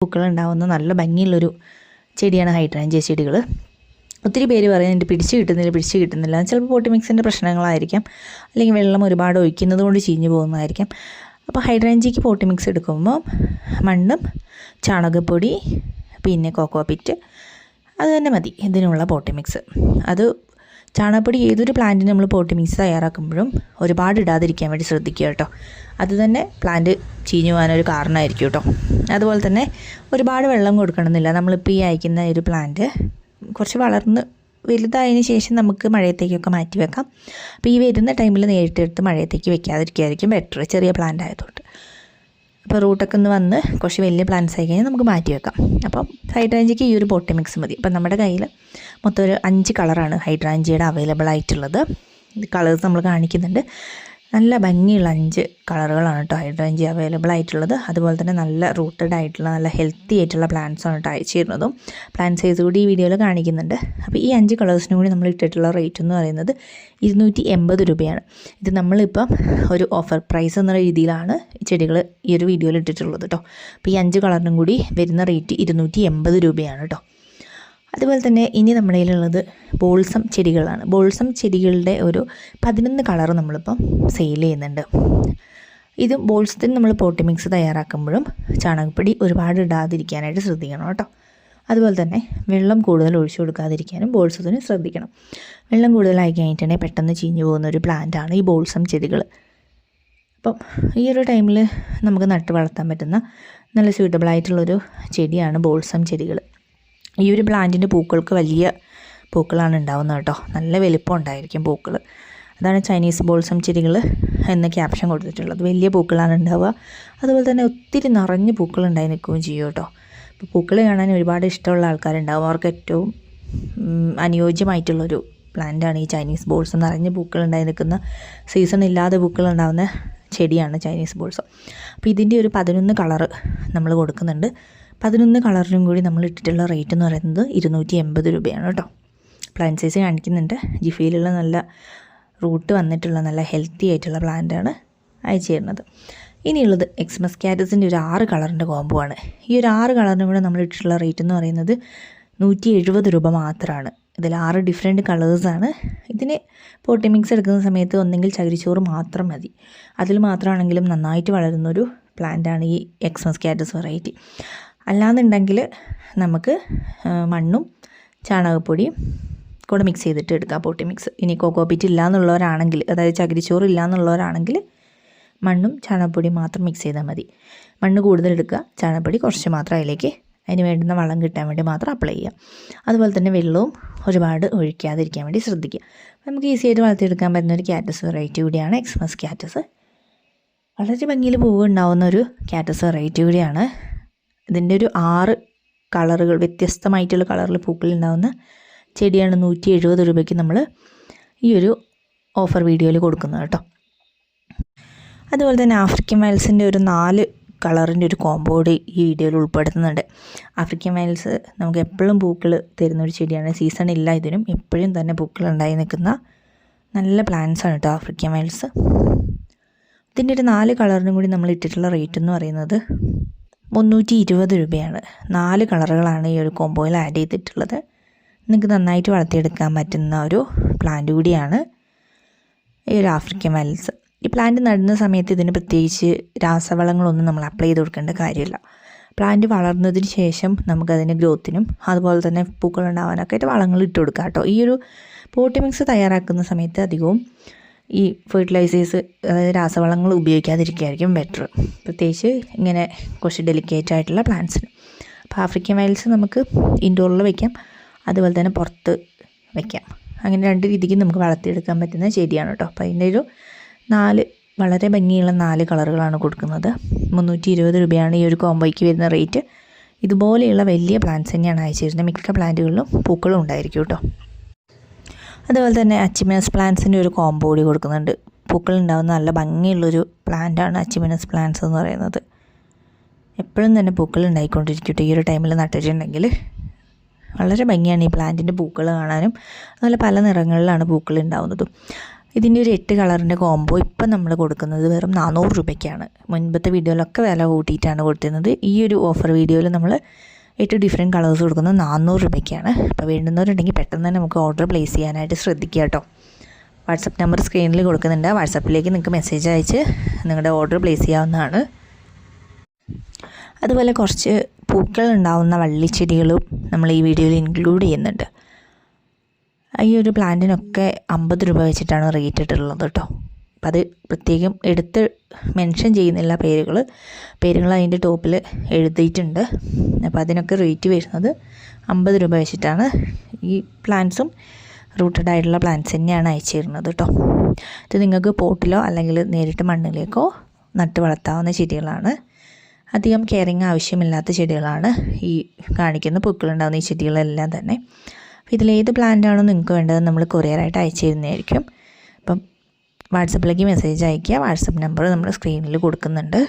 പൂക്കളുണ്ടാവുന്ന നല്ല ഭംഗിയുള്ളൊരു ചെടിയാണ് ഹൈഡ്രാഞ്ചിയ ചെടികൾ. ഒത്തിരി പേര് പറയുന്നുണ്ട് പിടിച്ച് കിട്ടുന്നില്ല. ചിലപ്പോൾ പോട്ടി മിക്സിൻ്റെ പ്രശ്നങ്ങളായിരിക്കാം, അല്ലെങ്കിൽ വെള്ളം ഒരുപാട് ഒഴിക്കുന്നത് കൊണ്ട് ചീഞ്ഞു പോകുന്നതായിരിക്കാം. അപ്പോൾ ഹൈഡ്രാഞ്ചിയയ്ക്ക് പോട്ടി മിക്സ് എടുക്കുമ്പോൾ മണ്ണും ചാണകപ്പൊടി പിന്നെ കോക്കോ പിറ്റ് അത് തന്നെ മതി ഇതിനുള്ള പോട്ടി മിക്സ്. അത് ചാണകപ്പൊടി ഏതൊരു പ്ലാന്റിന് നമ്മൾ പോട്ടി മിക്സ് തയ്യാറാക്കുമ്പോഴും ഒരുപാട് ഇടാതിരിക്കാൻ വേണ്ടി ശ്രദ്ധിക്കുക കേട്ടോ. അത് തന്നെ പ്ലാന്റ് ചീഞ്ഞു പോകാനൊരു കാരണമായിരിക്കും കേട്ടോ. അതുപോലെ തന്നെ ഒരുപാട് വെള്ളം കൊടുക്കണമെന്നില്ല. നമ്മളിപ്പോൾ ഈ അയക്കുന്ന ഒരു പ്ലാന്റ് കുറച്ച് വളർന്ന് വലുതായതിന് ശേഷം നമുക്ക് മഴയത്തേക്കൊക്കെ മാറ്റി വെക്കാം. അപ്പോൾ ഈ വരുന്ന ടൈമിൽ നേരിട്ടെടുത്ത് മഴയത്തേക്ക് വെക്കാതിരിക്കുകയായിരിക്കും ബെറ്റർ, ചെറിയ പ്ലാന്റ് ആയതുകൊണ്ട്. അപ്പോൾ റൂട്ടൊക്കെ ഒന്ന് വന്ന് കുറച്ച് വലിയ പ്ലാന്റ്സ് ആയി കഴിഞ്ഞാൽ നമുക്ക് മാറ്റി വെക്കാം. അപ്പം ഹൈഡ്രാഞ്ചിയയ്ക്ക് ഈ ഒരു പോട്ടി മിക്സ് മതി. അപ്പം നമ്മുടെ കയ്യിൽ മൊത്തം ഒരു 5 കളറാണ് ഹൈഡ്രാഞ്ചിയയുടെ അവൈലബിൾ ആയിട്ടുള്ളത്. കളേഴ്സ് നമ്മൾ കാണിക്കുന്നുണ്ട്. നല്ല ഭംഗിയുള്ള 5 കളറുകളാണ് കേട്ടോ ഹൈഡ്രാഞ്ചിയ അവൈലബിൾ ആയിട്ടുള്ളത്. അതുപോലെ തന്നെ നല്ല റൂട്ടഡ് ആയിട്ടുള്ള നല്ല ഹെൽത്തി ആയിട്ടുള്ള പ്ലാന്റ്സാണ് കേട്ടോ അയച്ചു തരുന്നതും. പ്ലാന്റ് സൈസ് കൂടി ഈ വീഡിയോയിൽ കാണിക്കുന്നുണ്ട്. അപ്പോൾ ഈ 5 കളേഴ്സിനും കൂടി നമ്മൾ ഇട്ടിട്ടുള്ള റേറ്റ് എന്ന് പറയുന്നത് 280 രൂപയാണ്. ഇത് നമ്മളിപ്പം ഒരു ഓഫർ പ്രൈസ് എന്ന രീതിയിലാണ് ഈ ചെടികൾ ഈ ഒരു വീഡിയോയിൽ ഇട്ടിട്ടുള്ളത് കേട്ടോ. അപ്പോൾ ഈ 5 കളറിനും കൂടി വരുന്ന റേറ്റ് 280 രൂപയാണ് കേട്ടോ. അതുപോലെ തന്നെ ഇനി നമ്മുടെ കയ്യിലുള്ളത് ബോൾസം ചെടികളാണ്. ബോൾസം ചെടികളുടെ ഒരു 11 കളർ നമ്മളിപ്പം സെയിൽ ചെയ്യുന്നുണ്ട്. ഇത് ബോൾസത്തിന് നമ്മൾ പോട്ടി മിക്സ് തയ്യാറാക്കുമ്പോഴും ചാണകപ്പൊടി ഒരുപാട് ഇടാതിരിക്കാനായിട്ട് ശ്രദ്ധിക്കണം കേട്ടോ. അതുപോലെ തന്നെ വെള്ളം കൂടുതൽ ഒഴിച്ചു കൊടുക്കാതിരിക്കാനും ബോൾസത്തിന് ശ്രദ്ധിക്കണം. വെള്ളം കൂടുതലായി കഴിഞ്ഞിട്ടുണ്ടെങ്കിൽ പെട്ടെന്ന് ചീഞ്ഞു പോകുന്ന ഒരു പ്ലാന്റാണ് ഈ ബോൾസം ചെടികൾ. അപ്പം ഈ ഒരു ടൈമിൽ നമുക്ക് നട്ട് വളർത്താൻ പറ്റുന്ന നല്ല സ്യൂട്ടബിൾ ആയിട്ടുള്ളൊരു ചെടിയാണ് ബോൾസം ചെടികൾ. ഈ ഒരു പ്ലാന്റിൻ്റെ പൂക്കൾക്ക് വലിയ പൂക്കളാണ് ഉണ്ടാവുന്നത് കേട്ടോ. നല്ല വലിപ്പം ഉണ്ടായിരിക്കും പൂക്കൾ. അതാണ് ചൈനീസ് ബോൾസം ചെടികൾ എന്ന ക്യാപ്ഷൻ കൊടുത്തിട്ടുള്ളത്. വലിയ പൂക്കളാണ് ഉണ്ടാവുക. അതുപോലെ തന്നെ ഒത്തിരി നിറഞ്ഞ് പൂക്കളുണ്ടായി നിൽക്കുകയും ചെയ്യും കേട്ടോ. അപ്പോൾ പൂക്കൾ കാണാൻ ഒരുപാട് ഇഷ്ടമുള്ള ആൾക്കാരുണ്ടാവും. അവർക്ക് ഏറ്റവും അനുയോജ്യമായിട്ടുള്ളൊരു പ്ലാന്റാണ് ഈ ചൈനീസ് ബോൾസം. നിറഞ്ഞ് പൂക്കളുണ്ടായി നിൽക്കുന്ന സീസൺ ഇല്ലാതെ പൂക്കളുണ്ടാകുന്ന ചെടിയാണ് ചൈനീസ് ബോൾസം. അപ്പോൾ ഇതിൻ്റെ ഒരു 11 കളറ് നമ്മൾ കൊടുക്കുന്നുണ്ട്. 11 കളറിനും കൂടി നമ്മൾ ഇട്ടിട്ടുള്ള റേറ്റ് എന്ന് പറയുന്നത് 280 രൂപയാണ് കേട്ടോ. പ്ലാന്റ് സൈസ് കാണിക്കുന്നുണ്ട്. ജിഫിയിലുള്ള നല്ല റൂട്ട് വന്നിട്ടുള്ള നല്ല ഹെൽത്തി ആയിട്ടുള്ള പ്ലാന്റാണ് അയച്ചു തരുന്നത്. ഇനിയുള്ളത് എക്സ്മസ് കാറ്റസിൻ്റെ ഒരു 6 കളറിൻ്റെ കോംബോ ആണ്. ഈ ഒരു 6 കളറിനും കൂടെ നമ്മൾ ഇട്ടിട്ടുള്ള റേറ്റ് എന്ന് പറയുന്നത് 170 രൂപ മാത്രമാണ്. ഇതിൽ 6 ഡിഫറെൻറ്റ് കളേഴ്സാണ്. ഇതിന് പോട്ടി മിക്സ് എടുക്കുന്ന സമയത്ത് ഒന്നെങ്കിൽ ചകിരിച്ചോറ് മാത്രം മതി. അതിൽ മാത്രമാണെങ്കിലും നന്നായിട്ട് വളരുന്നൊരു പ്ലാന്റാണ് ഈ എക്സ്മസ് കാറ്റസ് വെറൈറ്റി. അല്ലാന്നുണ്ടെങ്കിൽ നമുക്ക് മണ്ണും ചാണകപ്പൊടിയും കൂടെ മിക്സ് ചെയ്തിട്ട് എടുക്കാം പോട്ടി മിക്സ്. ഇനി കോക്കോ പിറ്റ് ഇല്ല എന്നുള്ളവരാണെങ്കിൽ, അതായത് ചകിരിച്ചോറ് ഇല്ല എന്നുള്ളവരാണെങ്കിൽ മണ്ണും ചാണകപ്പൊടിയും മാത്രം മിക്സ് ചെയ്താൽ മതി. മണ്ണ് കൂടുതൽ എടുക്കുക, ചാണകപ്പൊടി കുറച്ച് മാത്രം അതിലേക്ക് അതിന് വേണ്ടുന്ന വളം കിട്ടാൻ വേണ്ടി മാത്രം അപ്ലൈ ചെയ്യുക. അതുപോലെ തന്നെ വെള്ളവും ഒരുപാട് ഒഴിക്കാതിരിക്കാൻ വേണ്ടി ശ്രദ്ധിക്കുക. നമുക്ക് ഈസി ആയിട്ട് വളർത്തിയെടുക്കാൻ പറ്റുന്ന ഒരു കാറ്റസ് വെറൈറ്റി കൂടിയാണ് എക്സ്മസ് കാറ്റസ്. വളരെ ഭംഗിയിൽ പൂവ് ഉണ്ടാവുന്ന ഒരു കാറ്റസ് വെറൈറ്റി കൂടിയാണ്. ഇതിൻ്റെ ഒരു 6 കളറുകൾ വ്യത്യസ്തമായിട്ടുള്ള കളറിൽ പൂക്കൾ ഉണ്ടാകുന്ന ചെടിയാണ് 170 രൂപയ്ക്ക് നമ്മൾ ഈ ഒരു ഓഫർ വീഡിയോയിൽ കൊടുക്കുന്നത് കേട്ടോ. അതുപോലെ തന്നെ ആഫ്രിക്കൻ വയൽസിൻ്റെ ഒരു 4 കളറിൻ്റെ ഒരു കോംബോ കൂടി ഈ വീഡിയോയിൽ ഉൾപ്പെടുത്തുന്നുണ്ട്. ആഫ്രിക്കൻ വയൽസ് നമുക്ക് എപ്പോഴും പൂക്കൾ തരുന്നൊരു ചെടിയാണ്. സീസൺ ഇല്ല ഇതിനും, എപ്പോഴും തന്നെ പൂക്കൾ ഉണ്ടായി നിൽക്കുന്ന നല്ല പ്ലാന്റ്സ് ആണ് കേട്ടോ ആഫ്രിക്കൻ വയൽസ്. ഇതിൻ്റെ ഒരു 4 കളറിനും കൂടി നമ്മൾ ഇട്ടിട്ടുള്ള റേറ്റ് എന്ന് പറയുന്നത് 320 രൂപയാണ്. 4 കളറുകളാണ് ഈ ഒരു കോംബോയിൽ ആഡ് ചെയ്തിട്ടുള്ളത്. നിങ്ങൾക്ക് നന്നായിട്ട് വളർത്തിയെടുക്കാൻ പറ്റുന്ന ഒരു പ്ലാന്റ് കൂടിയാണ് ഈ ഒരു ആഫ്രിക്കൻ വയൽസ്. ഈ പ്ലാന്റ് നടുന്ന സമയത്ത് ഇതിന് പ്രത്യേകിച്ച് രാസവളങ്ങളൊന്നും നമ്മൾ അപ്ലൈ ചെയ്ത് കൊടുക്കേണ്ട കാര്യമില്ല. പ്ലാന്റ് വളർന്നതിന് ശേഷം നമുക്കതിന് ഗ്രോത്തിനും അതുപോലെ തന്നെ പൂക്കളുണ്ടാവാനൊക്കെ ആയിട്ട് വളങ്ങൾ ഇട്ട് കൊടുക്കാം കേട്ടോ. ഈ ഒരു പോട്ടി മിക്സ് തയ്യാറാക്കുന്ന സമയത്ത് അധികവും ഈ ഫെർട്ടിലൈസേഴ്സ്, അതായത് രാസവളങ്ങൾ ഉപയോഗിക്കാതിരിക്കുകയായിരിക്കും ബെറ്റർ, പ്രത്യേകിച്ച് ഇങ്ങനെ കുറച്ച് ഡെലിക്കേറ്റ് ആയിട്ടുള്ള പ്ലാന്റ്സിന്. അപ്പോൾ ആഫ്രിക്കൻ വയൽസ് നമുക്ക് ഇൻഡോറിൽ വയ്ക്കാം, അതുപോലെ തന്നെ പുറത്ത് വയ്ക്കാം. അങ്ങനെ 2 രീതിക്ക് നമുക്ക് വളർത്തിയെടുക്കാൻ പറ്റുന്ന ചെടിയാണ് കേട്ടോ. അപ്പോൾ അതിൻ്റെ ഒരു 4 വളരെ ഭംഗിയുള്ള 4 കളറുകളാണ് കൊടുക്കുന്നത്. 320 രൂപയാണ് ഈ ഒരു കോംബോയ്ക്ക് വരുന്ന റേറ്റ്. ഇതുപോലെയുള്ള വലിയ പ്ലാന്റ്സ് തന്നെയാണ് അയച്ചു തരുന്നത്. മിക്ക പ്ലാന്റുകളിലും പൂക്കളും ഉണ്ടായിരിക്കും കേട്ടോ. അതുപോലെ തന്നെ അച്ചിമിനസ് പ്ലാന്റ്സിൻ്റെ ഒരു കോംബോ കൂടി കൊടുക്കുന്നുണ്ട്. പൂക്കൾ ഉണ്ടാകുന്ന നല്ല ഭംഗിയുള്ളൊരു പ്ലാന്റാണ് അച്ചിമിനസ് പ്ലാന്റ്സ് എന്ന് പറയുന്നത്. എപ്പോഴും തന്നെ പൂക്കൾ ഉണ്ടായിക്കൊണ്ടിരിക്കട്ടെ. ഈ ഒരു ടൈമിൽ നട്ടിട്ടുണ്ടെങ്കിൽ വളരെ ഭംഗിയാണ് ഈ പ്ലാന്റിൻ്റെ പൂക്കൾ കാണാനും. അതുപോലെ പല നിറങ്ങളിലാണ് പൂക്കൾ ഉണ്ടാകുന്നതും. ഇതിൻ്റെ ഒരു 8 കളറിൻ്റെ കോംബോ ഇപ്പം നമ്മൾ കൊടുക്കുന്നത് വെറും 400 രൂപയ്ക്കാണ്. മുൻപത്തെ വീഡിയോയിലൊക്കെ വില കൂട്ടിയിട്ടാണ് കൊടുത്തിരുന്നത്. ഈ ഒരു ഓഫർ വീഡിയോയിൽ നമ്മൾ 8 ഡിഫറെൻറ്റ് കളേഴ്സ് കൊടുക്കുന്നത് 400 രൂപയ്ക്കാണ്. അപ്പോൾ വേണ്ടുന്നവരുണ്ടെങ്കിൽ പെട്ടെന്ന് തന്നെ നമുക്ക് ഓർഡർ പ്ലേസ് ചെയ്യാനായിട്ട് ശ്രദ്ധിക്കുക കേട്ടോ. വാട്സപ്പ് നമ്പർ സ്ക്രീനിൽ കൊടുക്കുന്നുണ്ട്. വാട്സപ്പിലേക്ക് നിങ്ങൾക്ക് മെസ്സേജ് അയച്ച് നിങ്ങളുടെ ഓർഡർ പ്ലേസ് ചെയ്യാവുന്നതാണ്. അതുപോലെ കുറച്ച് പൂക്കൾ ഉണ്ടാവുന്ന വള്ളിച്ചെടികളും നമ്മൾ ഈ വീഡിയോയിൽ ഇൻക്ലൂഡ് ചെയ്യുന്നുണ്ട്. ഈ ഒരു പ്ലാന്റിനൊക്കെ 50 രൂപ വെച്ചിട്ടാണ് റേറ്റ് ഇട്ടിട്ടുള്ളത് കേട്ടോ. അപ്പം അത് പ്രത്യേകം എടുത്ത് മെൻഷൻ ചെയ്യുന്നില്ല പേരുകൾ അതിൻ്റെ ടോപ്പിൽ എഴുതിയിട്ടുണ്ട്. അപ്പോൾ അതിനൊക്കെ റേറ്റ് വരുന്നത് 50 രൂപ വെച്ചിട്ടാണ്. ഈ പ്ലാന്റ്സും റൂട്ടഡ് ആയിട്ടുള്ള പ്ലാന്റ്സ് തന്നെയാണ് അയച്ചു തരുന്നത് കേട്ടോ. ഇത് നിങ്ങൾക്ക് പോട്ടിലോ അല്ലെങ്കിൽ നേരിട്ട് മണ്ണിലേക്കോ നട്ട് വളർത്താവുന്ന ചെടികളാണ്. അധികം കെയറിങ് ആവശ്യമില്ലാത്ത ചെടികളാണ് ഈ കാണിക്കുന്ന പൂക്കളുണ്ടാകുന്ന ഈ ചെടികളെല്ലാം തന്നെ. അപ്പോൾ ഇതിലേത് പ്ലാന്റാണോ നിങ്ങൾക്ക് വേണ്ടത് നമ്മൾ കൊറിയറായിട്ട് അയച്ചു തരുന്നതായിരിക്കും. അപ്പം വാട്സപ്പിലേക്ക് മെസ്സേജ് അയയ്ക്കുക. വാട്സപ്പ് നമ്പർ നമ്മൾ സ്ക്രീനിൽ കൊടുക്കുന്നുണ്ട്.